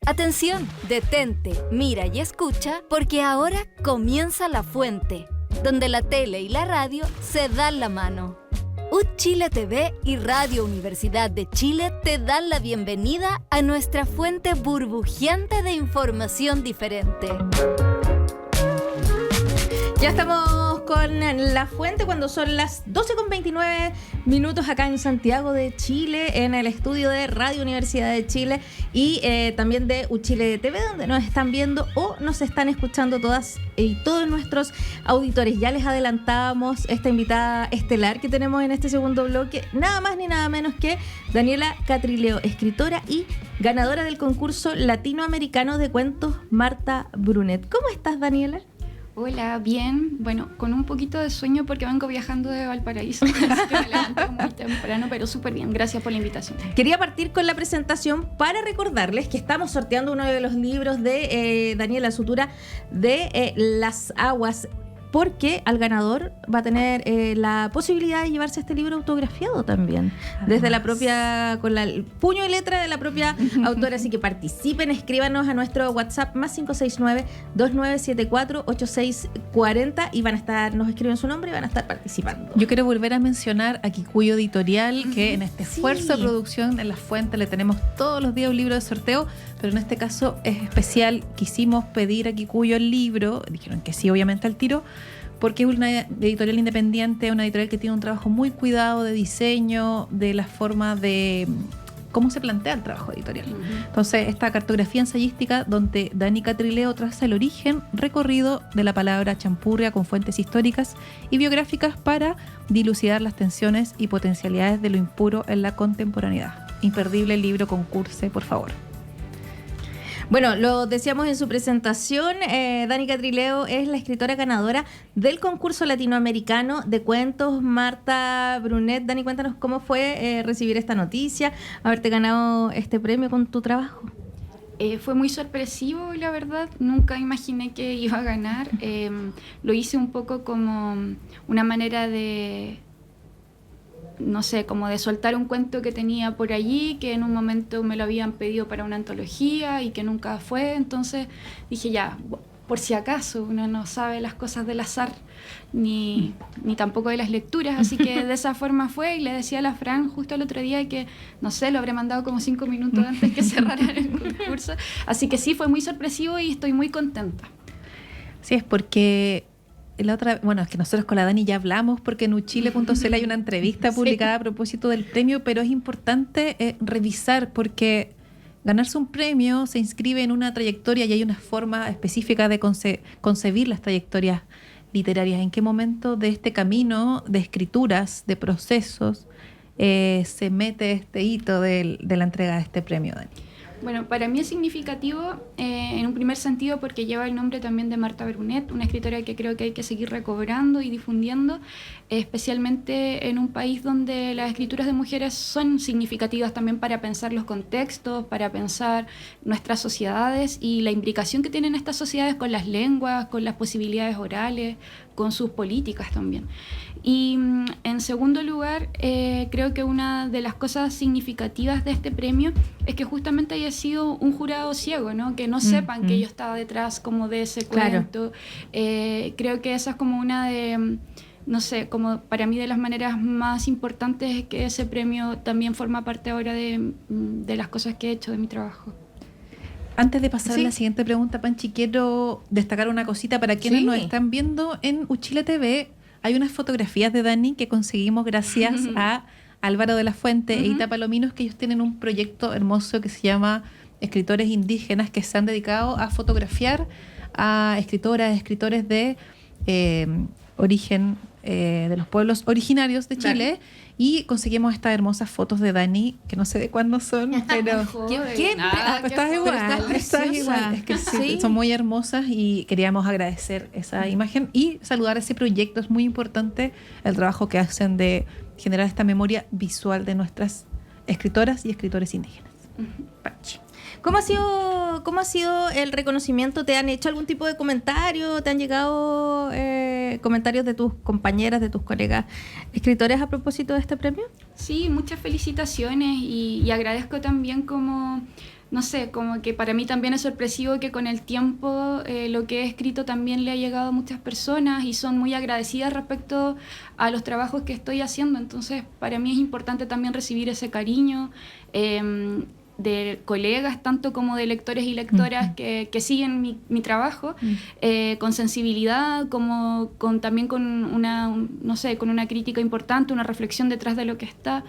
Atención, detente, mira y escucha, porque ahora comienza La Fuente, donde la tele y la radio se dan la mano. Chile TV y Radio Universidad de Chile te dan la bienvenida a nuestra fuente burbujeante de información diferente. Ya estamos con La Fuente cuando son las 12:29 acá en Santiago de Chile, en el estudio de Radio Universidad de Chile y también de Chile TV, donde nos están viendo o nos están escuchando todas y todos nuestros auditores. Ya les adelantábamos esta invitada estelar que tenemos en este segundo bloque, nada más ni nada menos que Daniela Catrileo, escritora y ganadora del concurso latinoamericano de cuentos Marta Brunet. ¿Cómo estás, Daniela? Hola, bien. Bueno, con un poquito de sueño porque vengo viajando de Valparaíso, así que me levanté muy temprano, pero súper bien. Gracias por la invitación. Quería partir con la presentación para recordarles que estamos sorteando uno de los libros de Daniela Sutura de Las Aguas, porque al ganador va a tener la posibilidad de llevarse este libro autografiado también, desde la propia, con el puño y letra de la propia autora. Así que participen, escríbanos a nuestro WhatsApp más 569-2974-8640 y van a estar, nos escriben su nombre y van a estar participando. Yo quiero volver a mencionar a Kikuyo Editorial, que en este esfuerzo de producción en La Fuente le tenemos todos los días un libro de sorteo, pero en este caso es especial. Quisimos pedir a Kikuyo el libro, dijeron que sí, obviamente al tiro, porque es una editorial independiente, una editorial que tiene un trabajo muy cuidado de diseño, de la forma de cómo se plantea el trabajo editorial. Entonces, esta cartografía ensayística donde Dani Catrileo traza el origen, recorrido de la palabra champurria con fuentes históricas y biográficas para dilucidar las tensiones y potencialidades de lo impuro en la contemporaneidad. Imperdible libro, concurse, por favor. Bueno, lo decíamos en su presentación, Dani Catrileo es la escritora ganadora del concurso latinoamericano de cuentos Marta Brunet. Dani, cuéntanos cómo fue recibir esta noticia, haberte ganado este premio con tu trabajo. Fue muy sorpresivo, la verdad. Nunca imaginé que iba a ganar. Lo hice un poco como una manera de, no sé, como de soltar un cuento que tenía por allí, que en un momento me lo habían pedido para una antología y que nunca fue. Entonces dije, ya, por si acaso, uno no sabe las cosas del azar ni tampoco de las lecturas, así que de esa forma fue. Y le decía a la Fran justo el otro día que, no sé, lo habré mandado como 5 minutos antes que cerrara el concurso, así que sí, fue muy sorpresivo y estoy muy contenta. Sí, es porque la otra, bueno, es que nosotros con la Dani ya hablamos, porque en uchile.cl hay una entrevista publicada a propósito del premio, pero es importante revisar, porque ganarse un premio se inscribe en una trayectoria y hay una forma específica de concebir las trayectorias literarias. ¿En qué momento de este camino de escrituras, de procesos, se mete este hito de la entrega de este premio, Dani? Bueno, para mí es significativo en un primer sentido porque lleva el nombre también de Marta Brunet, una escritora que creo que hay que seguir recobrando y difundiendo, especialmente en un país donde las escrituras de mujeres son significativas también para pensar los contextos, para pensar nuestras sociedades y la imbricación que tienen estas sociedades con las lenguas, con las posibilidades orales, con sus políticas también. Y en segundo lugar, creo que una de las cosas significativas de este premio es que justamente haya sido un jurado ciego, ¿no? Que no sepan que yo estaba detrás como de ese cuento. Creo que esa es como una de, no sé, como para mí de las maneras más importantes es que ese premio también forma parte ahora de las cosas que he hecho, de mi trabajo. Antes de pasar a la siguiente pregunta, Panchi, quiero destacar una cosita para quienes nos están viendo en Uchile TV. Hay unas fotografías de Dani que conseguimos gracias a Álvaro de la Fuente e Ita Palominos, que ellos tienen un proyecto hermoso que se llama Escritores Indígenas, que se han dedicado a fotografiar a escritoras, escritores de origen de los pueblos originarios de Chile. Y conseguimos estas hermosas fotos de Dani, que no sé de cuándo son, pero estás igual. Es que sí, son muy hermosas y queríamos agradecer esa imagen y saludar ese proyecto. Es muy importante el trabajo que hacen de generar esta memoria visual de nuestras escritoras y escritores indígenas. Panchi, ¿cómo ha sido el reconocimiento? ¿Te han hecho algún tipo de comentario? ¿Te han llegado comentarios de tus compañeras, de tus colegas escritores a propósito de este premio? Sí, muchas felicitaciones y agradezco también como, no sé, como que para mí también es sorpresivo que con el tiempo lo que he escrito también le ha llegado a muchas personas y son muy agradecidas respecto a los trabajos que estoy haciendo. Entonces, para mí es importante también recibir ese cariño de colegas, tanto como de lectores y lectoras que siguen mi trabajo con sensibilidad, como también con una crítica importante, una reflexión detrás de lo que está.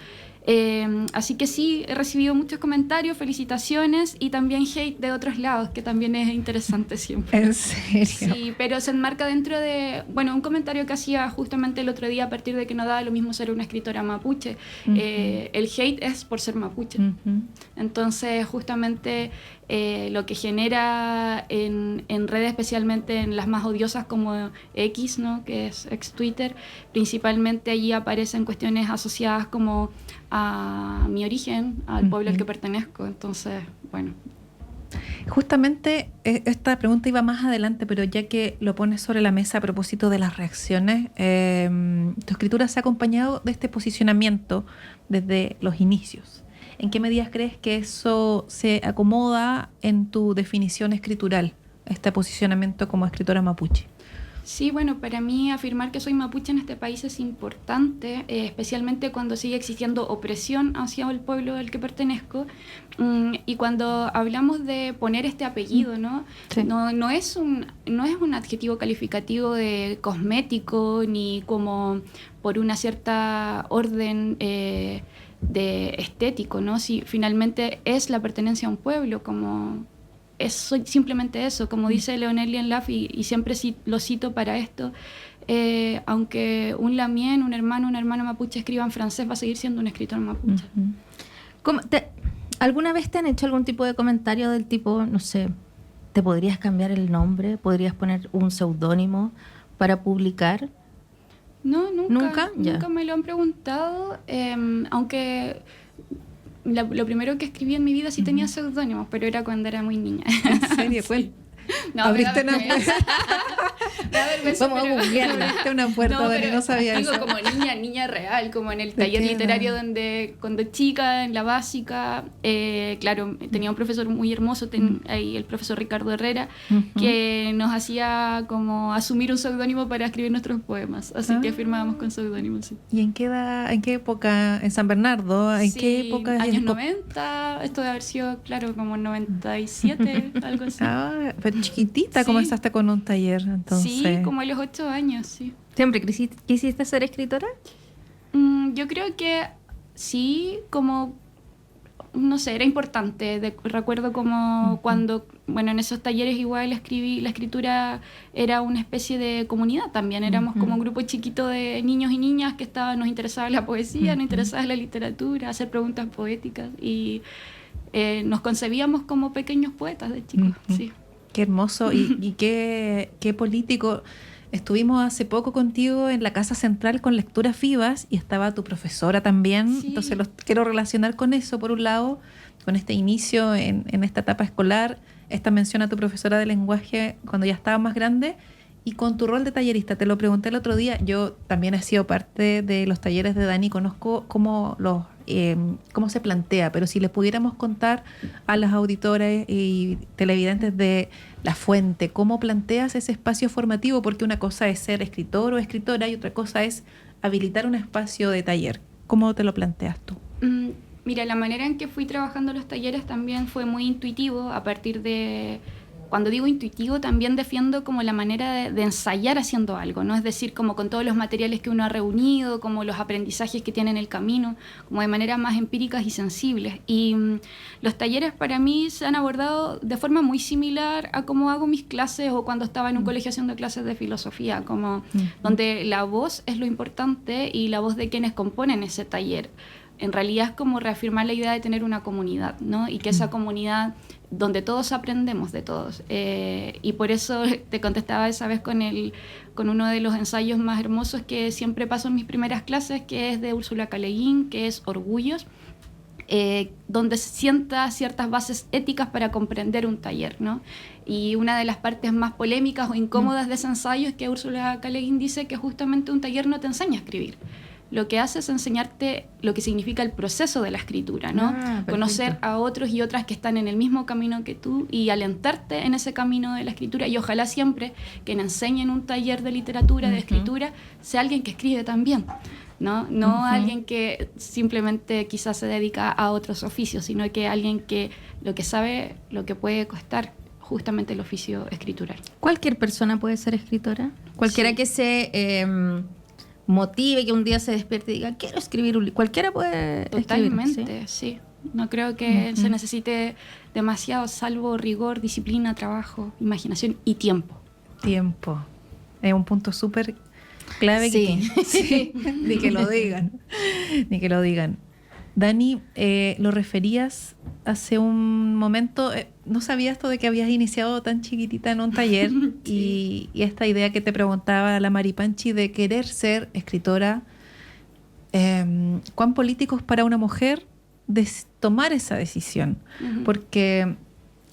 Así que sí, he recibido muchos comentarios, felicitaciones y también hate de otros lados, que también es interesante siempre. ¿En serio? Sí, pero se enmarca dentro de, un comentario que hacía justamente el otro día a partir de que no daba lo mismo ser una escritora mapuche. El hate es por ser mapuche. Entonces, justamente lo que genera en redes, especialmente en las más odiosas como X, ¿no? Que es ex Twitter, principalmente allí aparecen cuestiones asociadas como a mi origen, al pueblo al que pertenezco. Entonces, bueno. Justamente esta pregunta iba más adelante, pero ya que lo pones sobre la mesa a propósito de las reacciones, tu escritura se ha acompañado de este posicionamiento desde los inicios. ¿En qué medidas crees que eso se acomoda en tu definición escritural, este posicionamiento como escritora mapuche? Sí, bueno, para mí afirmar que soy mapuche en este país es importante, especialmente cuando sigue existiendo opresión hacia el pueblo al que pertenezco. Y cuando hablamos de poner este apellido, ¿no? Sí. No es un adjetivo calificativo de cosmético ni como por una cierta orden de estético, ¿no? Si finalmente es la pertenencia a un pueblo, como es simplemente eso, como dice Leonel Lienlaf, y siempre lo cito para esto, aunque un lamien, un hermano mapuche escriba en francés, va a seguir siendo un escritor mapuche. ¿Alguna vez te han hecho algún tipo de comentario del tipo, no sé, te podrías cambiar el nombre, podrías poner un seudónimo para publicar? No, nunca me lo han preguntado, aunque lo primero que escribí en mi vida sí tenía seudónimos, pero era cuando era muy niña. ¿En serio? ¿Cuál? No, abriste una Vamos a googlearla. Abriste una puerta, Dani, no sabía digo, eso. como niña real, como en el taller literario donde cuando chica, en la básica, claro, tenía un profesor muy hermoso, ahí el profesor Ricardo Herrera, que nos hacía como asumir un seudónimo para escribir nuestros poemas, así que firmábamos con seudónimos. Sí. ¿Y en qué época? ¿En San Bernardo? ¿En qué época? Años 90, esto debe haber sido, claro, como 97, algo así. Pero chiquitita comenzaste con un taller, entonces. Sí, como a los 8 años, sí. ¿Siempre quisiste ser escritora? Yo creo que sí, como, no sé, era importante. Recuerdo como cuando, en esos talleres igual la escritura era una especie de comunidad también. Éramos como un grupo chiquito de niños y niñas que nos interesaba la poesía, nos interesaba la literatura, hacer preguntas poéticas y nos concebíamos como pequeños poetas de chicos, sí. Qué hermoso y qué político. Estuvimos hace poco contigo en la Casa Central con Lecturas Vivas y estaba tu profesora también. Sí. Entonces los quiero relacionar con eso, por un lado, con este inicio en esta etapa escolar, esta mención a tu profesora de lenguaje cuando ya estaba más grande y con tu rol de tallerista. Te lo pregunté el otro día. Yo también he sido parte de los talleres de Dani, conozco cómo se plantea, pero si les pudiéramos contar a las auditoras y televidentes de La Fuente, ¿cómo planteas ese espacio formativo? Porque una cosa es ser escritor o escritora y otra cosa es habilitar un espacio de taller. ¿Cómo te lo planteas tú? Mira, la manera en que fui trabajando los talleres también fue muy intuitivo, a partir de... Cuando digo intuitivo, también defiendo como la manera de ensayar haciendo algo, ¿no? Es decir, como con todos los materiales que uno ha reunido, como los aprendizajes que tiene en el camino, como de maneras más empíricas y sensibles. Y los talleres para mí se han abordado de forma muy similar a cómo hago mis clases o cuando estaba en un colegio haciendo clases de filosofía, como donde la voz es lo importante y la voz de quienes componen ese taller. En realidad es como reafirmar la idea de tener una comunidad, ¿no? Y que esa comunidad donde todos aprendemos de todos. Y por eso te contestaba esa vez con uno de los ensayos más hermosos que siempre paso en mis primeras clases, que es de Úrsula K. Le Guin, que es Orgullos, donde se sienta ciertas bases éticas para comprender un taller, ¿no? Y una de las partes más polémicas o incómodas de ese ensayo es que Úrsula K. Le Guin dice que justamente un taller no te enseña a escribir. lo que hace es enseñarte lo que significa el proceso de la escritura, ¿no? Conocer a otros y otras que están en el mismo camino que tú y alentarte en ese camino de la escritura, y ojalá siempre quien enseñe en un taller de literatura, de escritura, sea alguien que escribe también, no alguien que simplemente quizás se dedica a otros oficios, sino que alguien que lo que sabe, lo que puede costar justamente el oficio escritural. ¿Cualquier persona puede ser escritora? Cualquiera que se motive, que un día se despierte y diga, quiero escribir un libro. Cualquiera puede Totalmente, escribir, sí. No creo que se necesite demasiado, salvo rigor, disciplina, trabajo, imaginación y tiempo. Tiempo. Es un punto súper clave. Sí. Ni que lo digan. Ni que lo digan. Dani, lo referías hace un momento, no sabía esto de que habías iniciado tan chiquitita en un taller y esta idea que te preguntaba la Mari Panchi de querer ser escritora, ¿cuán político es para una mujer tomar esa decisión? Porque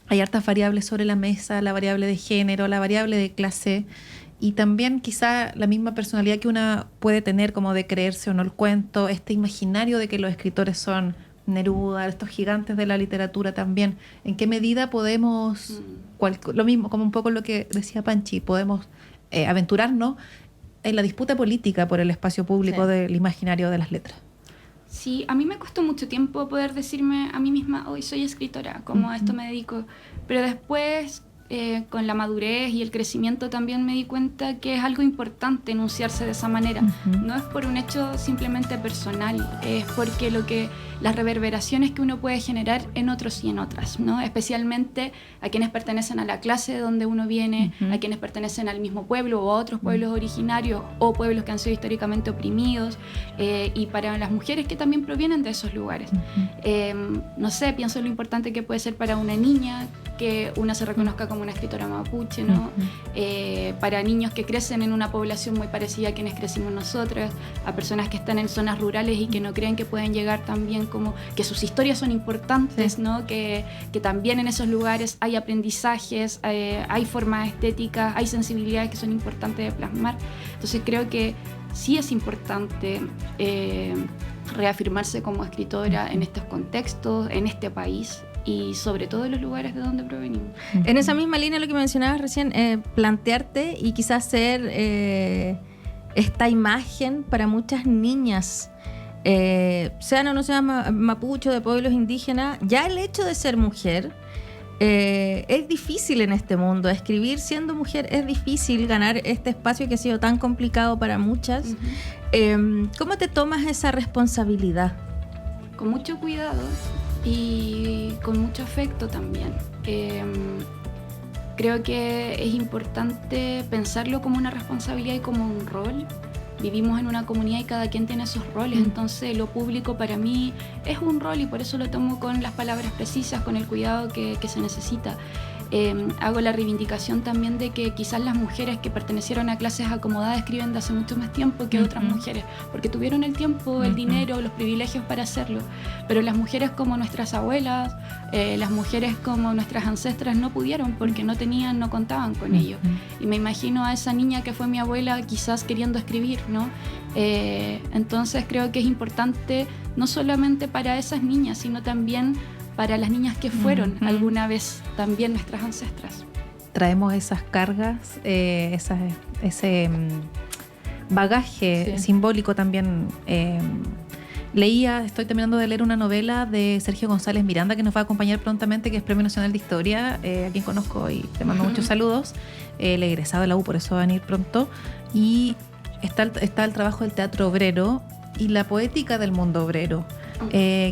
hay hartas variables sobre la mesa, la variable de género, la variable de clase, y también quizá la misma personalidad que una puede tener, como de creerse o no el cuento, este imaginario de que los escritores son Neruda, estos gigantes de la literatura también. ¿En qué medida podemos, lo mismo, como un poco lo que decía Panchi, podemos aventurarnos en la disputa política por el espacio público del imaginario de las letras? Sí, a mí me costó mucho tiempo poder decirme a mí misma, hoy soy escritora, como a esto me dedico, pero después con la madurez y el crecimiento también me di cuenta que es algo importante enunciarse de esa manera. No es por un hecho simplemente personal, es porque las reverberaciones que uno puede generar en otros y en otras, ¿no? Especialmente a quienes pertenecen a la clase de donde uno viene, a quienes pertenecen al mismo pueblo o a otros pueblos originarios o pueblos que han sido históricamente oprimidos, y para las mujeres que también provienen de esos lugares. No sé, pienso en lo importante que puede ser para una niña que una se reconozca como una escritora mapuche, ¿no? Para niños que crecen en una población muy parecida a quienes crecimos nosotras, a personas que están en zonas rurales y que no creen que pueden llegar también, como que sus historias son importantes, ¿no? Que también en esos lugares hay aprendizajes, hay formas estéticas, hay sensibilidades que son importantes de plasmar. Entonces creo que sí es importante reafirmarse como escritora en estos contextos, en este país, y sobre todo en los lugares de donde provenimos. En esa misma línea lo que mencionabas recién, plantearte y quizás ser esta imagen para muchas niñas, sean o no sean mapuche, de pueblos indígenas, ya el hecho de ser mujer es difícil en este mundo. Escribir siendo mujer es difícil, ganar este espacio que ha sido tan complicado para muchas. ¿Cómo te tomas esa responsabilidad? Con mucho cuidado y con mucho afecto también. Creo que es importante pensarlo como una responsabilidad y como un rol. Vivimos en una comunidad y cada quien tiene sus roles, entonces lo público para mí es un rol y por eso lo tomo con las palabras precisas, con el cuidado que se necesita. Hago la reivindicación también de que quizás las mujeres que pertenecieron a clases acomodadas escriben de hace mucho más tiempo que otras mujeres, porque tuvieron el tiempo, el dinero, los privilegios para hacerlo, pero las mujeres como nuestras abuelas, las mujeres como nuestras ancestras no pudieron porque no tenían, no contaban con ello. Y me imagino a esa niña que fue mi abuela quizás queriendo escribir, ¿no? Entonces creo que es importante no solamente para esas niñas, sino también para las niñas que fueron alguna vez también nuestras ancestras. Traemos esas cargas, ese bagaje simbólico también. Estoy terminando de leer una novela de Sergio González Miranda que nos va a acompañar prontamente, que es Premio Nacional de Historia, a quien conozco y te mando muchos saludos. El egresado de la U, por eso va a venir pronto. Y está el trabajo del teatro obrero y la poética del mundo obrero.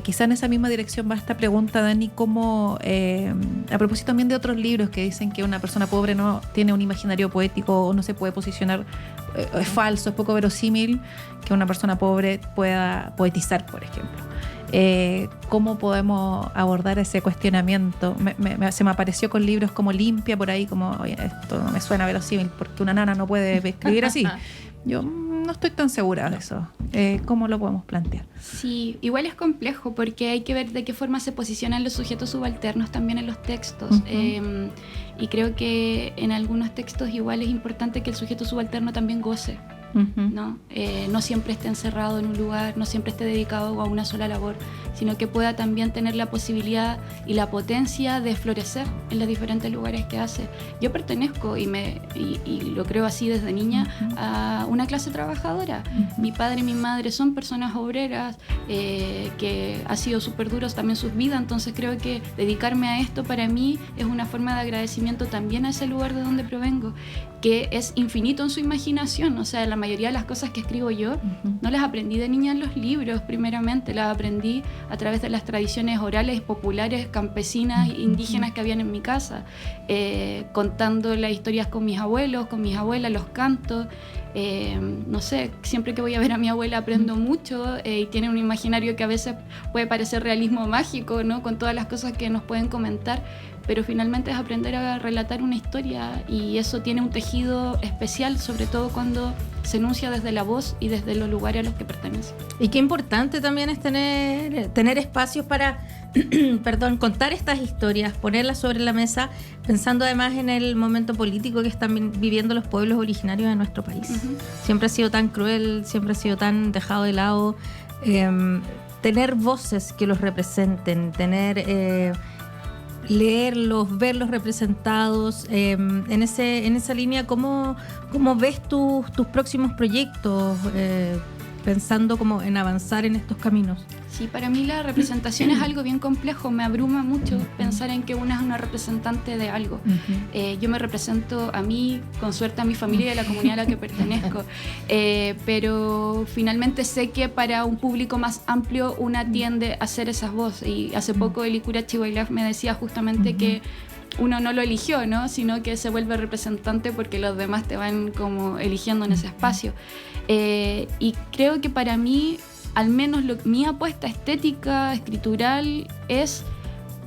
Quizá en esa misma dirección va esta pregunta, Dani, como a propósito también de otros libros que dicen que una persona pobre no tiene un imaginario poético o no se puede posicionar, es falso, es poco verosímil que una persona pobre pueda poetizar, por ejemplo. ¿Cómo podemos abordar ese cuestionamiento? Se me apareció con libros como Limpia por ahí, como, oye, esto no me suena verosímil porque una nana no puede escribir así. Yo no estoy tan segura de eso. ¿Cómo lo podemos plantear? Sí, igual es complejo porque hay que ver de qué forma se posicionan los sujetos subalternos también en los textos. Y creo que en algunos textos igual es importante que el sujeto subalterno también goce, ¿no? No siempre esté encerrado en un lugar, no siempre esté dedicado a una sola labor, sino que pueda también tener la posibilidad y la potencia de florecer en los diferentes lugares que hace. Yo pertenezco, y lo creo así desde niña, a una clase trabajadora. Mi padre y mi madre son personas obreras, que ha sido súper duros también sus vidas, entonces creo que dedicarme a esto para mí es una forma de agradecimiento también a ese lugar de donde provengo, que es infinito en su imaginación. O sea, la mayoría de las cosas que escribo yo no las aprendí de niña en los libros, primeramente, las aprendí a través de las tradiciones orales, populares, campesinas, indígenas que habían en mi casa, contando las historias con mis abuelos, con mis abuelas, los cantos. No sé, siempre que voy a ver a mi abuela aprendo mucho, y tiene un imaginario que a veces puede parecer realismo mágico, ¿no? Con todas las cosas que nos pueden comentar, pero finalmente es aprender a relatar una historia, y eso tiene un tejido especial, sobre todo cuando se enuncia desde la voz y desde los lugares a los que pertenece. Y qué importante también es tener espacios para contar estas historias, ponerlas sobre la mesa, pensando además en el momento político que están viviendo los pueblos originarios de nuestro país. Siempre ha sido tan cruel, siempre ha sido tan dejado de lado. Tener voces que los representen, leerlos, verlos representados, en esa línea, ¿cómo ves tus próximos proyectos, pensando como en avanzar en estos caminos? Sí, para mí la representación es algo bien complejo, me abruma mucho pensar en que una es una representante de algo. Yo me represento a mí, con suerte a mi familia y a la comunidad a la que pertenezco, pero finalmente sé que para un público más amplio una tiende a hacer esas voces, y hace poco el Licura Chihuahua me decía justamente que uno no lo eligió, ¿no? Sino que se vuelve representante porque los demás te van como eligiendo en ese espacio. Y creo que para mí, al menos mi apuesta estética, escritural, es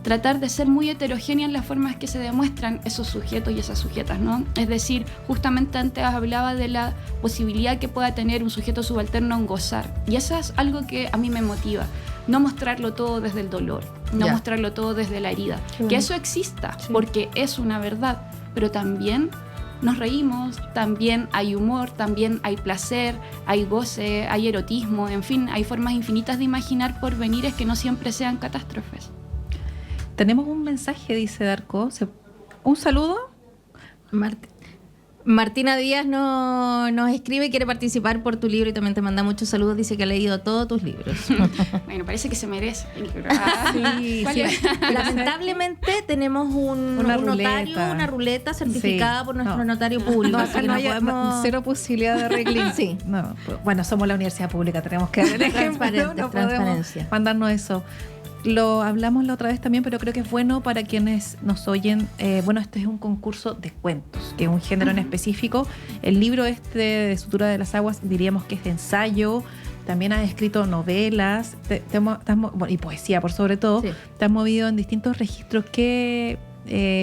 tratar de ser muy heterogénea en las formas que se demuestran esos sujetos y esas sujetas, ¿no? Es decir, justamente antes hablaba de la posibilidad que pueda tener un sujeto subalterno en gozar, y eso es algo que a mí me motiva. No mostrarlo todo desde el dolor, no mostrarlo todo desde la herida. Que eso exista, porque es una verdad, pero también nos reímos, también hay humor, también hay placer, hay goce, hay erotismo, en fin, hay formas infinitas de imaginar porvenires que no siempre sean catástrofes. Tenemos un mensaje, dice Darko. ¿Un saludo? Martina Díaz nos escribe, quiere participar por tu libro y también te manda muchos saludos. Dice que ha leído todos tus libros. Bueno, parece que se merece. Sí. Lamentablemente tenemos una ruleta certificada por nuestro notario público. No, acá no hay cero posibilidad de arreglo. Sí. No, bueno, somos la universidad pública, tenemos que dar el ejemplo. No podemos mandarnos eso. Lo hablamos la otra vez también, pero creo que es bueno para quienes nos oyen. Bueno, este es un concurso de cuentos, que es un género en específico. El libro de Sutura de las Aguas diríamos que es de ensayo. También has escrito novelas y poesía, por sobre todo. Sí. Te has movido en distintos registros. ¿Qué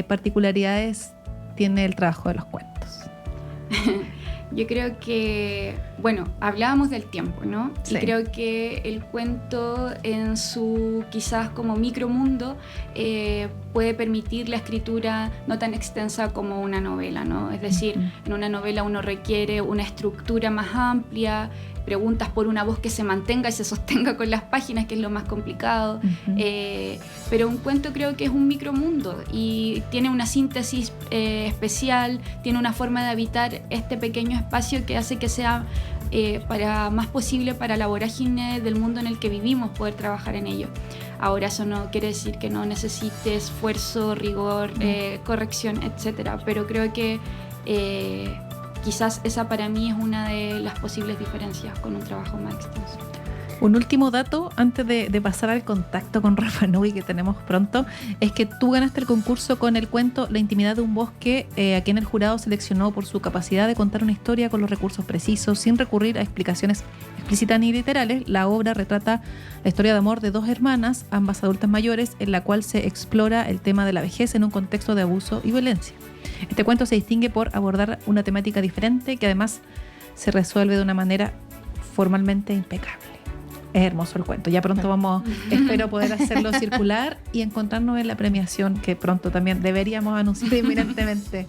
particularidades tiene el trabajo de los cuentos? Yo creo que, bueno, hablábamos del tiempo, ¿no? Sí. Y creo que el cuento en su quizás como micromundo puede permitir la escritura no tan extensa como una novela, ¿no? Es decir, en una novela uno requiere una estructura más amplia, preguntas por una voz que se mantenga y se sostenga con las páginas, que es lo más complicado. Pero un cuento creo que es un micromundo y tiene una síntesis especial, tiene una forma de habitar este pequeño espacio que hace que sea más posible para la vorágine del mundo en el que vivimos poder trabajar en ello. Ahora eso no quiere decir que no necesite esfuerzo, rigor, corrección, etcétera, pero creo que quizás esa para mí es una de las posibles diferencias con un trabajo más extenso. Un último dato antes de pasar al contacto con Rapa Nui que tenemos pronto, es que tú ganaste el concurso con el cuento La intimidad de un bosque, a quien el jurado seleccionó por su capacidad de contar una historia con los recursos precisos, sin recurrir a explicaciones explícitas ni literales. La obra retrata la historia de amor de dos hermanas, ambas adultas mayores, en la cual se explora el tema de la vejez en un contexto de abuso y violencia. Este cuento se distingue por abordar una temática diferente que además se resuelve de una manera formalmente impecable. Es hermoso el cuento. Ya pronto espero poder hacerlo circular y encontrarnos en la premiación que pronto también deberíamos anunciar inminentemente.